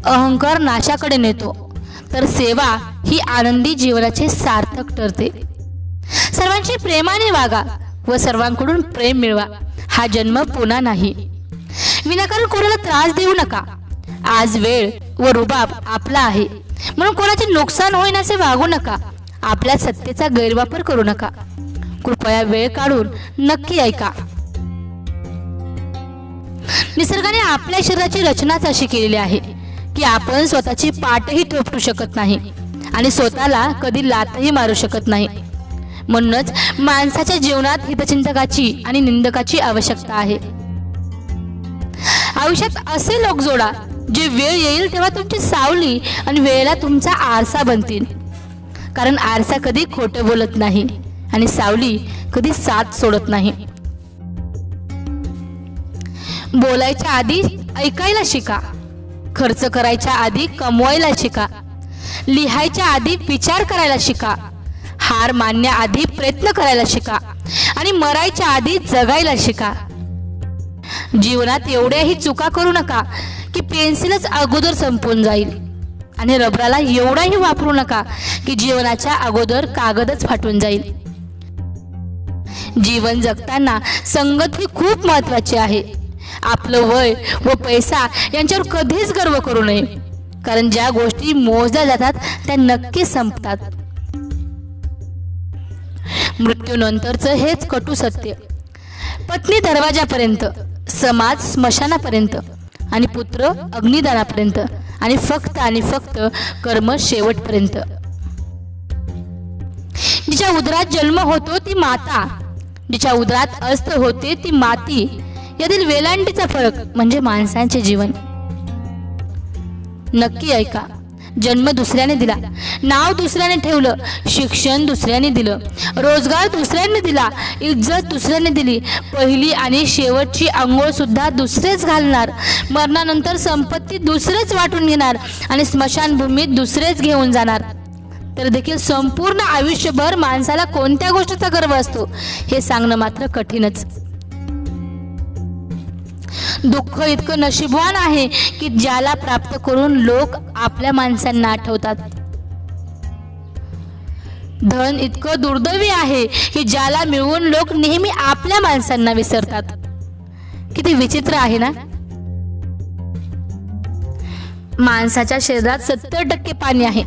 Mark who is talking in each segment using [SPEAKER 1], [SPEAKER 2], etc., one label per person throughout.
[SPEAKER 1] अहंकार नाशाकडे नेतो, तर सेवा ही आनंदी जीवनाचे सार्थक ठरते. सर्वांशी प्रेमाने वागा व सर्वांकडून प्रेम मिळवा. हा जन्म पुन्हा नाही. विनाकारण कोणाला त्रास देऊ नका. आज वेळ व रुबाब आपला आहे म्हणून कोणाचे नुकसान होईन असे वागू नका. आपल्या सत्तेचा गैरवापर करू नका. कृपया वेळ काढून नक्की ऐका. निसर्गाने आपल्या शरीराची रचनाच अशी केलेली आहे की आपण स्वतःची पाठही थोपटू शकत नाही आणि स्वतःला कधी लातही मारू शकत नाही. म्हणूनच माणसाच्या जीवनात हितचिंतकाची आणि निंदकाची आवश्यकता आहे. आयुष्यात असे लोक जोडा जे वेळ येईल तेव्हा तुमची सावली आणि वेळेला तुमचा आरसा बनतील. कारण आरसा कधी खोटं बोलत नाही आणि सावली कधी साथ सोडत नाही. बोलायच्या आधी ऐकायला शिका. खर्च करायच्या आधी कमवायला शिका. लिहायच्या आधी विचार करायला शिका. हार मानण्याआधी प्रयत्न करायला शिका आणि मरायच्या आधी जगायला शिका. जीवनात एवढ्याही चुका करू नका की पेन्सिलच अगोदर संपून जाईल आणि रबराला एवढाही वापरू नका की जीवनाच्या अगोदर कागदच फाटून जाईल. जीवन जगताना संगत ही खूप महत्त्वाची आहे. आपलं वय व पैसा यांच्यावर कधीच गर्व करू नये, कारण ज्या गोष्टी मोजल्या जातात त्या नक्की संपतात. मृत्यूनंतरचं हेच कटू सत्य. पत्नी दरवाजापर्यंत, समाज स्मशानापर्यंत आणि पुत्र अग्निदानापर्यंत आणि फक्त कर्म शेवटपर्यंत. जिच्या उदरात जन्म होतो ती माता, जिच्या उदरात अस्त होते ती माती. यातील वेलांटीचा फरक म्हणजे माणसांचे जीवन. नक्की ऐका. जन्म दुसऱ्याने दिला, नाव दुसऱ्याने ठेवलं, शिक्षण दुसऱ्याने दिलं, रोजगार दुसऱ्याने दिला, इज्जत दुसऱ्याने दिली, पहिली आणि शेवटची अंघोळ सुद्धा दुसरेच घालणार, मरणानंतर संपत्ती दुसरेच वाटून घेणार आणि स्मशानभूमीत दुसरेच घेऊन जाणार. तर देखील संपूर्ण आयुष्यभर माणसाला कोणत्या गोष्टीचा गर्व असतो हे सांगणं मात्र कठीणच. दुःख इतकं नशीबवान आहे की ज्याला प्राप्त करून लोक आपल्या माणसांना आठवतात. धन इतकं दुर्दैवी आहे की ज्याला मिळवून लोक नेहमी आपल्या माणसांना विसरतात. किती विचित्र आहे ना. माणसाच्या शरीरात 70% पाणी आहे,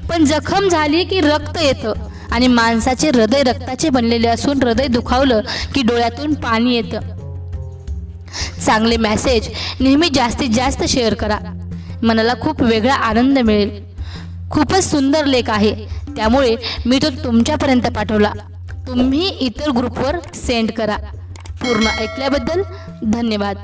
[SPEAKER 1] पण जखम झाली की रक्त येतं आणि माणसाचे हृदय रक्ताचे बनलेले असून हृदय दुखावलं की डोळ्यातून पाणी येतं. चांगले मेसेज नेहमी जास्तीत जास्त शेअर करा. मनाला खूप वेगळा आनंद मिळेल. खूपच सुंदर लेख आहे, त्यामुळे मी तो तुमच्यापर्यंत पाठवला. तुम्ही इतर ग्रुपवर सेंड करा. पूर्ण ऐकल्याबद्दल धन्यवाद.